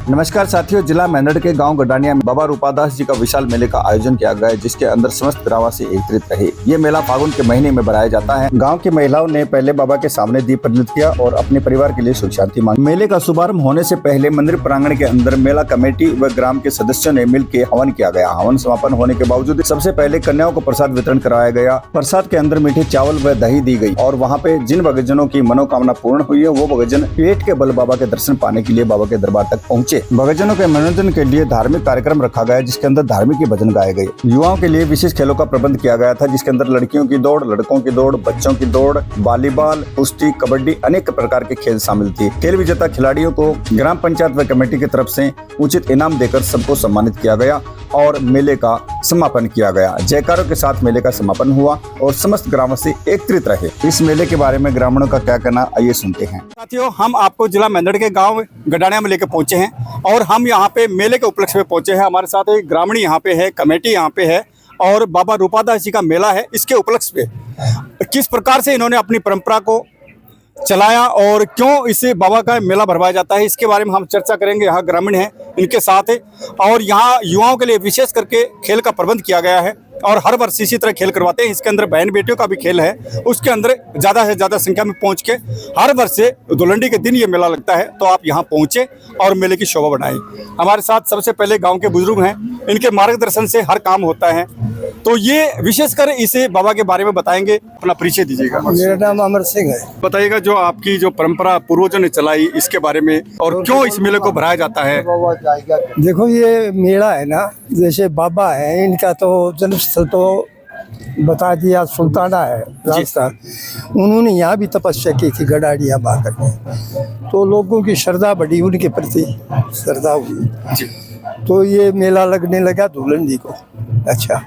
नमस्कार साथियों, जिला मेंढर के गांव गडानिया में बाबा रूपादास जी का विशाल मेले का आयोजन किया गया है, जिसके अंदर समस्त ग्रामवासी एकत्रित रहे। ये मेला फागुन के महीने में बनाया जाता है। गांव की महिलाओं ने पहले बाबा के सामने दीप प्रज्वलित किया और अपने परिवार के लिए सुख शांति मांगी। मेले का शुभारंभ होने से पहले मंदिर प्रांगण के अंदर मेला कमेटी व ग्राम के सदस्यों ने मिलकर हवन किया गया। हवन समापन होने के बावजूद सबसे पहले कन्याओं को प्रसाद वितरण कराया गया। प्रसाद के अंदर मीठे चावल व दही दी गई और वहाँ पे जिन भक्तजनों की मनोकामना पूर्ण हुई है, वो भक्तजन पेट के बल बाबा के दर्शन पाने के लिए बाबा के दरबार तक पहुँचे। भक्तजनों के मनोरंजन के लिए धार्मिक कार्यक्रम रखा गया, जिसके अंदर धार्मिक भजन गाए गए। युवाओं के लिए विशेष खेलों का प्रबंध किया गया था, जिसके अंदर लड़कियों की दौड़, लड़कों की दौड़, बच्चों की दौड़, वॉलीबॉल, कुश्ती, कबड्डी, अनेक प्रकार के खेल शामिल थे। खेल विजेता खिलाड़ियों को ग्राम पंचायत व कमेटी की तरफ से उचित इनाम देकर सबको सम्मानित किया गया और मेले का समापन किया गया। जयकारों के साथ मेले का समापन हुआ और समस्त ग्रामवासी एकत्रित रहे। इस मेले के बारे में ग्रामीणों का क्या कहना, आइए सुनते हैं। साथियों, हम आपको जिला मेंढर के गांव गडानिया में लेकर पहुंचे हैं और हम यहाँ पे मेले के उपलक्ष्य में पहुंचे हैं। हमारे साथ एक ग्रामीण यहाँ पे है, कमेटी यहाँ पे है और बाबा रूपादास जी का मेला है। इसके उपलक्ष्य पे किस प्रकार से इन्होंने अपनी परंपरा को चलाया और क्यों इसे बाबा का मेला भरवाया जाता है, इसके बारे में हम चर्चा करेंगे। यहाँ ग्रामीण हैं, इनके साथ है और यहाँ युवाओं के लिए विशेष करके खेल का प्रबंध किया गया है और हर वर्ष इसी तरह खेल करवाते हैं। इसके अंदर बहन बेटियों का भी खेल है, उसके अंदर ज़्यादा से ज़्यादा संख्या में पहुँच के हर वर्ष से धुलंडी के दिन ये मेला लगता है, तो आप यहाँ पहुँचे और मेले की शोभा बढ़ाएं। हमारे साथ सबसे पहले गाँव के बुजुर्ग हैं, इनके मार्गदर्शन से हर काम होता है, तो ये विशेषकर इसे बाबा के बारे में बताएंगे। अपना परिचय दीजिएगा। मेरा नाम अमर सिंह है। बताइएगा जो आपकी जो परंपरा पूर्वजों ने चलाई, इसके बारे में और क्यों इस मेले को भराया जाता है। देखो, ये मेला है ना, जैसे बाबा है, इनका तो जन्म स्थल तो बता दिया सुल्ताना है, राजस्थान। उन्होंने यहाँ भी तपस्या की थी गडानिया आकर के, तो लोगों की श्रद्धा बढ़ी, उनके प्रति श्रद्धा हुई, तो ये मेला लगने लगा धुलंडी को। अच्छा,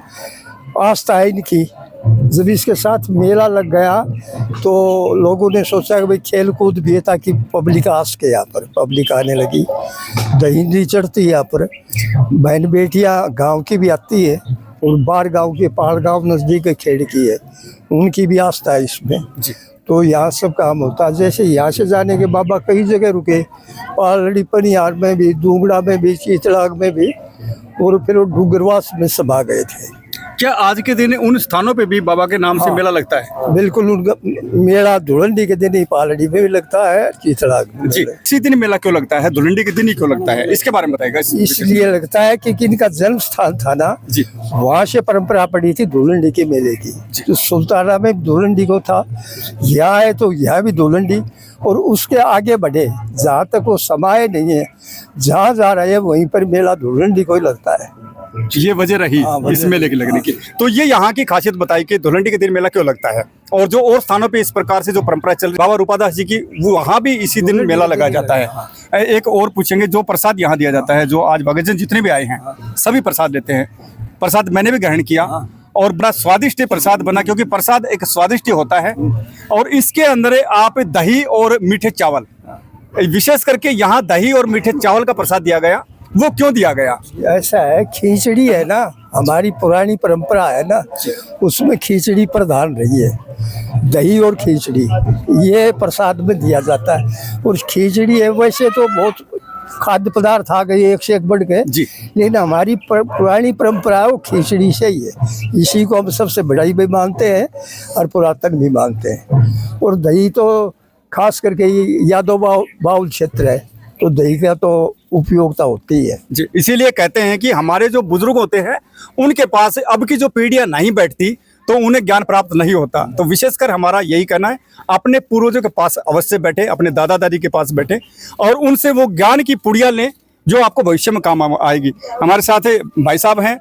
आस्था है इनकी। जब इसके साथ मेला लग गया तो लोगों ने सोचा कि भाई खेल कूद भी है, ताकि पब्लिक आ सके। यहाँ पर पब्लिक आने लगी, दहींदी चढ़ती है यहाँ पर, बहन बेटियाँ गांव की भी आती है और बाहर गांव के पहाड़ गांव नज़दीक खेड़ की है, उनकी भी आस्था है इसमें। तो यहाँ सब काम होता है। जैसे यहाँ से जाने के बाबा कई जगह रुके, पालड़ी पनियार में भी, दूंगड़ा में भी, चीतलाग में भी, और फिर वो डूगरवास में सब आ गए थे। क्या आज के दिन उन स्थानों पे भी बाबा के नाम से मेला लगता है? बिल्कुल, उनका मेला धुलंडी के दिन ही पालड़ी में भी लगता है, चीतलाग में। जी, इसी दिन मेला क्यों लगता है, धुलंडी के दिन ही क्यों लगता है, इसके बारे में बताइएगा। इसलिए लगता है कि इनका जन्म स्थान था ना जी, वहाँ से परंपरा पड़ी थी धुलंडी के मेले की। तो सुल्ताना में धुलंडी को था, यहाँ है तो यहाँ भी धुलंडी, और उसके आगे बढ़े जहाँ तक वो समाये नहीं है, जहाँ जा रहे हैं वहीं पर मेला धुलंडी को ही लगता है। ये वजह रही इस मेले के लगने की। तो ये यहाँ की खासियत बताई कि धुलंडी के दिन मेला क्यों लगता है, और जो और स्थानों पे इस प्रकार से जो परंपरा चल रही है बाबा रूपादास जी की, वो वहाँ भी इसी दिन मेला लगाया जाता है। एक और पूछेंगे, जो प्रसाद यहाँ दिया जाता है, जो आज भक्तजन जितने भी आए हैं सभी प्रसाद लेते हैं। प्रसाद मैंने भी ग्रहण किया और बड़ा स्वादिष्ट प्रसाद बना, क्योंकि प्रसाद एक स्वादिष्ट होता है और इसके अंदर आप दही और मीठे चावल, विशेष करके यहाँ दही और मीठे चावल का प्रसाद दिया गया। वो क्यों दिया गया? ऐसा है, खिचड़ी है ना, हमारी पुरानी परंपरा है ना, उसमें खिचड़ी प्रधान रही है। दही और खिचड़ी ये प्रसाद में दिया जाता है। और खिचड़ी है, वैसे तो बहुत खाद्य पदार्थ आ गए एक से एक बढ़ गए, लेकिन हमारी पुरानी परंपरा वो खिचड़ी से ही है। इसी को हम सबसे बड़ाई भी मानते हैं और पुरातन भी मानते हैं। और दही तो खास करके यादव बाउल क्षेत्र है, तो दही का तो उपयोगिता होती है जी। इसीलिए कहते हैं कि हमारे जो बुजुर्ग होते हैं उनके पास अब की जो पीढ़ियां नहीं बैठती तो उन्हें ज्ञान प्राप्त नहीं होता। तो विशेषकर हमारा यही कहना है, अपने पूर्वजों के पास अवश्य बैठे, अपने दादा दादी के पास बैठे और उनसे वो ज्ञान की पुड़िया लें जो आपको भविष्य में काम आएगी। हमारे साथ भाई साहब हैं,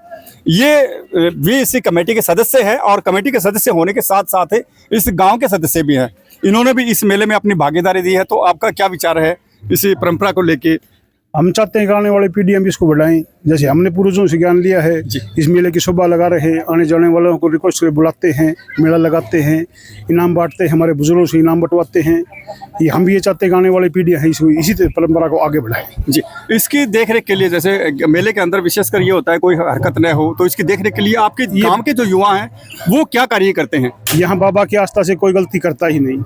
ये भी इसी कमेटी के सदस्य हैं और कमेटी के सदस्य होने के साथ साथ इस गाँव के सदस्य भी हैं। इन्होंने भी इस मेले में अपनी भागीदारी दी है। तो आपका क्या विचार है इसी परंपरा को लेके? हम चाहते हैं कि आने वाले पीढ़ी हम इसको बढ़ाएं, जैसे हमने पूर्वजों से ज्ञान लिया है। इस मेले की शोभा लगा रहे हैं, आने जाने वालों को रिक्वेस्ट करके बुलाते हैं, मेला लगाते हैं, इनाम बांटते हैं, हमारे बुजुर्गों से इनाम बंटवाते हैं। ये हम भी ये चाहते हैं कि आने वाली पीढ़ियाँ हैं इसी परंपरा को आगे बढ़ाएं। जी, इसकी देखरेख के लिए, जैसे मेले के अंदर विशेषकर ये होता है कोई हरकत न हो, तो इसकी देखरेख के लिए आपके गाँव के जो युवा हैं वो क्या कार्य करते हैं? यहाँ बाबा की आस्था से कोई गलती करता ही नहीं,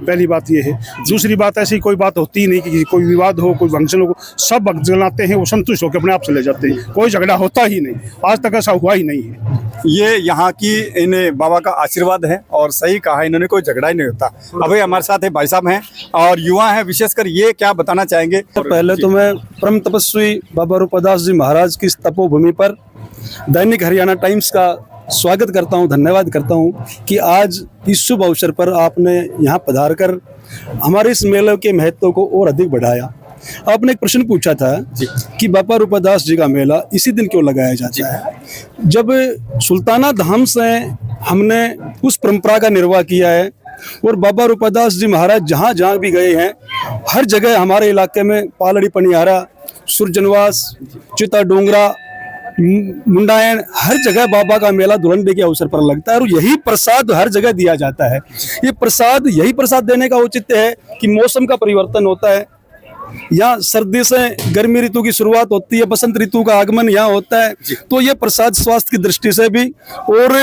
पहली बात ये है। दूसरी बात, ऐसी कोई बात होती ही नहीं कि कोई विवाद हो, कोई फंक्शन हो, सब भक्त जन आते हैं, वो संतुष्ट होकर अपने आप से ले जाते हैं, कोई झगड़ा होता ही नहीं, आज तक ऐसा हुआ ही नहीं है। ये यहाँ की इन बाबा का आशीर्वाद है और सही कहा इन्होंने, कोई झगड़ा ही नहीं होता। अभी हमारे साथ है भाई साहब हैं और युवा हैं, विशेषकर ये क्या बताना चाहेंगे? पहले तो मैं परम तपस्वी बाबा रूपादास जी महाराज की इस तपोभूमि पर दैनिक हरियाणा टाइम्स का स्वागत करता हूं, धन्यवाद करता हूं कि आज इस शुभ अवसर पर आपने यहां पधार कर हमारे इस मेले के महत्व को और अधिक बढ़ाया। आपने एक प्रश्न पूछा था कि बाबा रूपादास जी का मेला इसी दिन क्यों लगाया जाता है। जब सुल्ताना धाम से हमने उस परंपरा का निर्वाह किया है और बाबा रूपादास जी महाराज जहाँ जहाँ भी गए हैं, हर जगह हमारे इलाके में पालड़ी पनियारा, सुरजनवास, चिता डोंगरा, मुंडायन, हर जगह बाबा का मेला धुलंडी के अवसर पर लगता है और यही प्रसाद हर जगह दिया जाता है। ये प्रसाद, यही प्रसाद देने का औचित्य है कि मौसम का परिवर्तन होता है, यहाँ सर्दी से गर्मी ऋतु की शुरुआत होती है, बसंत ऋतु का आगमन यहाँ होता है, तो ये प्रसाद स्वास्थ्य की दृष्टि से भी और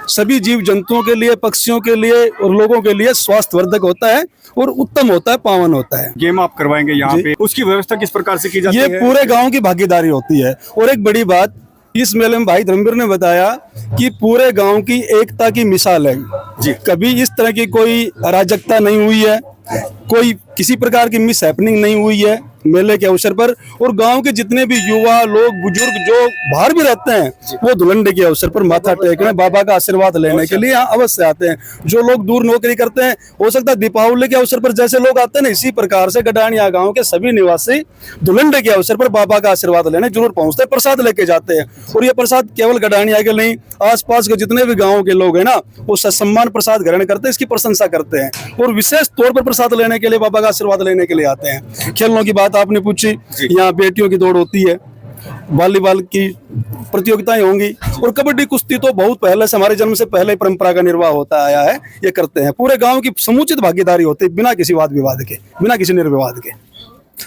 सभी जीव जंतुओं के लिए, पक्षियों के लिए और लोगों के लिए स्वास्थ्यवर्धक होता है और उत्तम होता है, पावन होता है। गेम आप करवाएंगे यहाँ पे, उसकी व्यवस्था किस प्रकार से की जाती है? ये पूरे गांव की भागीदारी होती है। और एक बड़ी बात इस मेले में भाई धर्मवीर ने बताया कि पूरे गांव की एकता की मिसाल है जी। कभी इस तरह की कोई अराजकता नहीं हुई है, कोई किसी प्रकार की मिस हैपनिंग नहीं हुई है मेले के अवसर पर। और गांव के जितने भी युवा लोग, बुजुर्ग जो बाहर भी रहते हैं, वो धुलंडी के अवसर पर माथा टेकने, बाबा का आशीर्वाद लेने के लिए यहाँ अवश्य आते हैं। जो लोग दूर नौकरी करते हैं, हो सकता है दीपावली के अवसर पर जैसे लोग आते हैं ना, इसी प्रकार से गडानिया गाँव के सभी निवासी धुलंडी के अवसर पर बाबा का आशीर्वाद लेने जरूर पहुंचते हैं, प्रसाद लेके जाते हैं। और ये प्रसाद केवल गडानिया के नहीं, आसपास के जितने भी गाँव के लोग हैं ना, वो सम्मान प्रसाद ग्रहण करते हैं, इसकी प्रशंसा करते हैं और विशेष तौर पर प्रसाद लेने के लिए, बाबा का आशीर्वाद लेने के लिए आते हैं। खेलों की बात आपने पूछी, यहाँ बेटियों की दौड़ होती है, वॉलीबॉल की प्रतियोगिताएं होंगी और कबड्डी कुश्ती तो बहुत पहले से, हमारे जन्म से पहले परंपरा का निर्वाह होता आया है, ये करते हैं। पूरे गांव की समुचित भागीदारी होती है, बिना किसी वाद विवाद के, बिना किसी निर्विवाद के।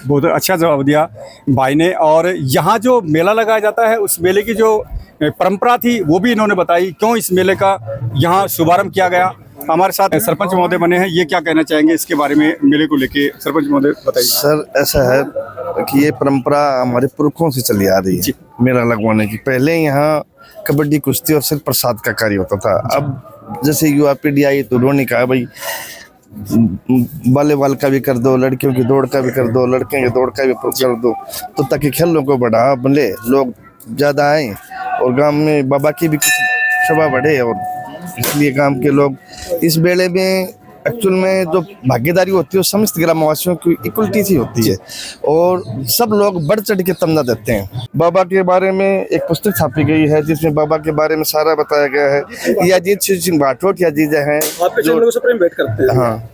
बहुत अच्छा जवाब दिया भाई ने। और यहाँ जो मेला लगाया जाता है, उस मेले की जो परंपरा थी वो भी इन्होंने बताई, क्यों इस मेले का यहाँ शुभारंभ किया गया। हमारे साथ सरपंच महोदय बने हैं, ये क्या कहना चाहेंगे इसके बारे में, मेले को लेके? सरपंच महोदय बताइए। सर, ऐसा है कि ये परंपरा हमारे पुरखों से चली आ रही है मेला लगवाने की। पहले यहाँ कबड्डी कुश्ती और सिर्फ प्रसाद का कार्य होता था। अब जैसे युवा पीढ़ी आई तो उन्होंने कहा भाई वॉलीबॉल का भी कर दो, लड़कियों की दौड़ का भी कर दो, लड़के की दौड़ का भी कर दो, तो ताकि खेलों को बढ़ावा मिले, लोग ज़्यादा आए और गांव में बाबा की भी कुछ शोभा बढ़े। और इसलिए गांव के लोग इस मेले में एक्चुअल में जो भागीदारी होती है वो समस्त ग्रामवासियों की इक्वलिटी सी होती है और सब लोग बढ़ चढ़ के तमना देते हैं। बाबा के बारे में एक पुस्तक छापी गई है जिसमें बाबा के बारे में सारा बताया गया है। ये अजीत सिंह भाटोट या जीजा हैं जो भेंट करते हैं। हाँ,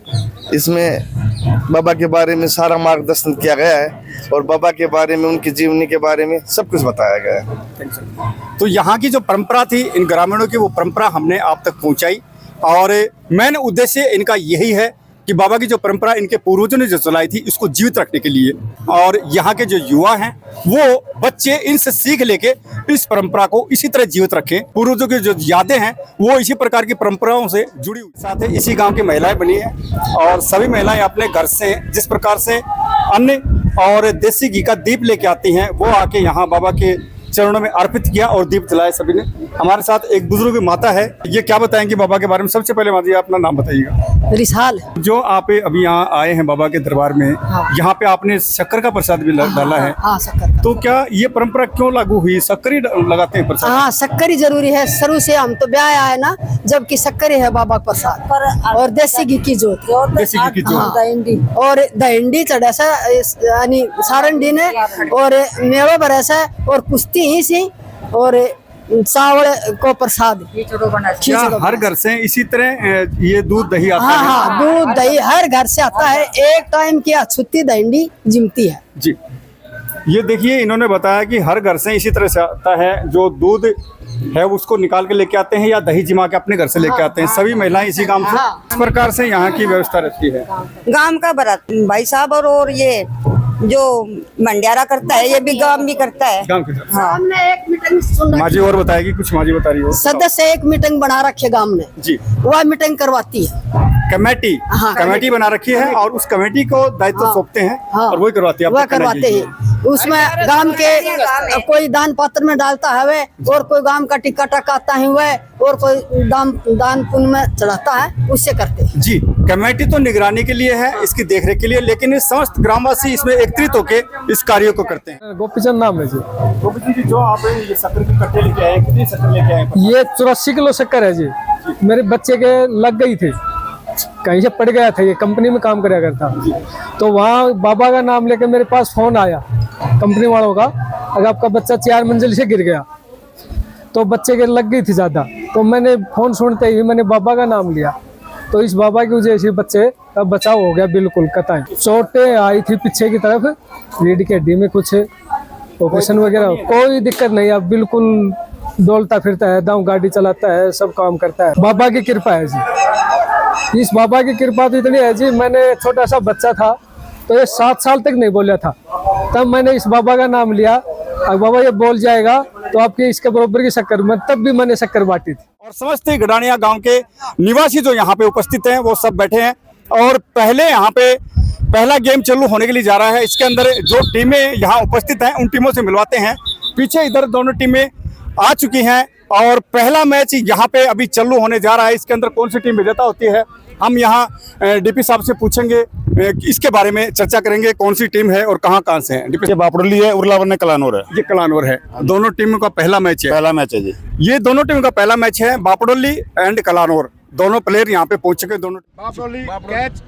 इसमें बाबा के बारे में सारा मार्गदर्शन किया गया है और बाबा के बारे में, उनकी जीवनी के बारे में सब कुछ बताया गया है। तो यहाँ की जो परंपरा थी इन ग्रामीणों की, वो परंपरा हमने आप तक पहुँचाई और मेन उद्देश्य इनका यही है कि बाबा की जो परंपरा इनके पूर्वजों ने जो चलाई थी इसको जीवित रखने के लिए। और यहाँ के जो युवा हैं वो बच्चे इनसे सीख लेके इस परंपरा को इसी तरह जीवित रखें। पूर्वजों की जो यादें हैं वो इसी प्रकार की परंपराओं से जुड़ी हुई। साथ ही इसी गांव की महिलाएं बनी हैं और सभी महिलाएं अपने घर से जिस प्रकार से अन्न और देसी घी का दीप लेके आती हैं, वो आके यहाँ बाबा के चरणों में अर्पित किया और दीप जलाए सभी ने। हमारे साथ एक बुजुर्ग माता है, ये क्या बताएंगे बाबा के बारे में? सबसे पहले माता जी अपना नाम बताइएगा। रिसाल। जो आप अभी यहाँ आए हैं बाबा के दरबार में, यहाँ पे आपने शक्कर का प्रसाद भी डाला है। हाँ, शक्कर। तो क्या ये परंपरा क्यों लागू हुई? शक्कर ही लगाते हैं प्रसाद? हाँ, शक्कर ही जरूरी है। शुरू से हम तो ब्याह आए ना, जबकि शक्कर ही है बाबा प्रसाद और देसी घी की जोत, देसी घी की जोत और दहिंडी चढ़ा सा यानी सारंडी ने और मेवा भरा सा और कुश्ती ही सी और चावल को प्रसाद। क्या हर घर से इसी तरह ये दूध दही आता है? हाँ, दूध दही हर घर से आता है। एक टाइम की अछूती दहिंडी जिमती है जी। ये देखिए, इन्होंने बताया कि हर घर से इसी तरह से आता है, जो दूध है उसको निकाल के लेके आते हैं या दही जिमा के अपने घर से लेके आते हैं। सभी महिलाएं इसी काम से इस प्रकार से यहाँ की व्यवस्था रहती है। गांव का बरात भाई साहब और ये जो भंडारा करता है ये भी गांव भी करता है। गांव की तरफ हाँ। हमने एक मीटिंग सुन रखी- माजी और बताएगी, कुछ माजी बता रही हो। सदस्य एक मीटिंग बना रखी है गांव में, जी, वह मीटिंग करवाती है। कमेटी हाँ। कमेटी बना रखी है और उस कमेटी को दायित्व हाँ। सौंपते हैं हाँ। और वही करवाती है। वह करवाते हैं, उसमें गांव के कोई दान पत्र में डालता है वह, और कोई गांव का टिक्का टकाता है वह, और कोई दान पुण्य में चढ़ाता है, उससे करते हैं। जी, कमेटी तो निगरानी के लिए है, इसकी देखरेख के लिए, लेकिन ये समस्त ग्रामवासी इसमें एकत्रित होकर इस कार्यों को करते हैं। गोपीचंद नाम है जी। गोपी जी, जो आप ये शक्कर के कट्टे लेके आए, कितनी शक्कर लेके आए? ये 84 किलो शक्कर है जी। मेरे बच्चे के लग गई थी, कहीं से पड़ गया था, ये कंपनी में काम कराया करता, तो वहाँ बाबा का नाम लेके मेरे पास फोन आया कंपनी वालों का, अगर आपका बच्चा 4 मंजिल से गिर गया, तो बच्चे के लग गई थी ज़्यादा, तो मैंने फोन सुनते ही मैंने बाबा का नाम लिया, तो इस बाबा की वजह से बच्चे का बचाव हो गया बिल्कुल कतई। चोटें आई थी पीछे की तरफ, रीढ़ की हड्डी में कुछ ऑपरेशन वगैरह, कोई दिक्कत नहीं, अब बिल्कुल डोलता फिरता है, दांव गाड़ी चलाता है, सब काम करता है। बाबा की कृपा है जी, इस बाबा की कृपा तो इतनी है जी, मैंने छोटा सा बच्चा था तो ये 7 साल तक नहीं बोला था, तब मैंने इस बाबा का नाम लिया, अगर बाबा ये बोल जाएगा तो आपके इसके बराबर की शक्कर, मैं तब भी मैंने शक्कर बांटी थी। और समस्त गडानिया गांव के निवासी जो यहाँ पे उपस्थित हैं वो सब बैठे हैं और पहले यहाँ पे पहला गेम चालू होने के लिए जा रहा है। इसके अंदर जो टीमें यहाँ उपस्थित हैं उन टीमों से मिलवाते हैं। पीछे इधर दोनों टीमें आ चुकी हैं और पहला मैच यहाँ पे अभी चालू होने जा रहा है। इसके अंदर कौन सी टीम विजेता होती है हम यहाँ डीपी साहब से पूछेंगे, इसके बारे में चर्चा करेंगे, कौन सी टीम है और कहाँ से है। ये बापड़ोली है, उर्लावन कलानौर है। ये कलानौर है, दोनों टीमों का पहला मैच है। पहला मैच है जी। ये दोनों टीम का पहला मैच है, बापड़ोली एंड कलानौर, दोनों प्लेयर यहाँ पे पहुंच चुके। दोनों बापड़ोली कैच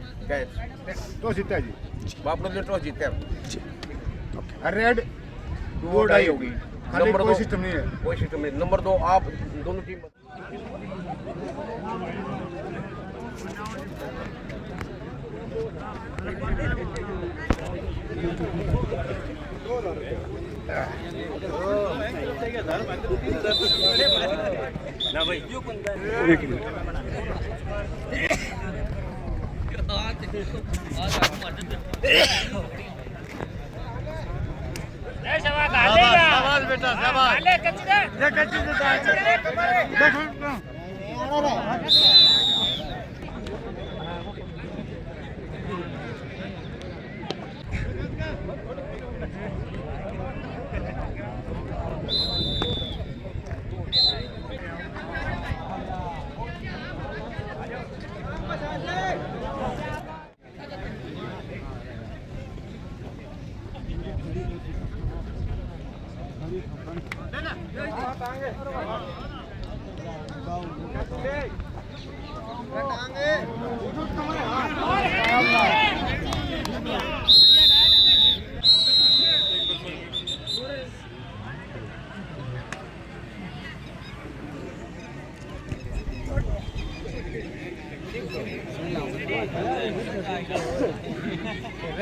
टॉस जीता है जी। बापड़ोली टॉस जीता है, रेड दो डाई होगी, नंबर कोई 2 सिस्टम नहीं है। कोई सिस्टम नहीं। नंबर 2 आप दोनों टीम ना भाई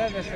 पैसा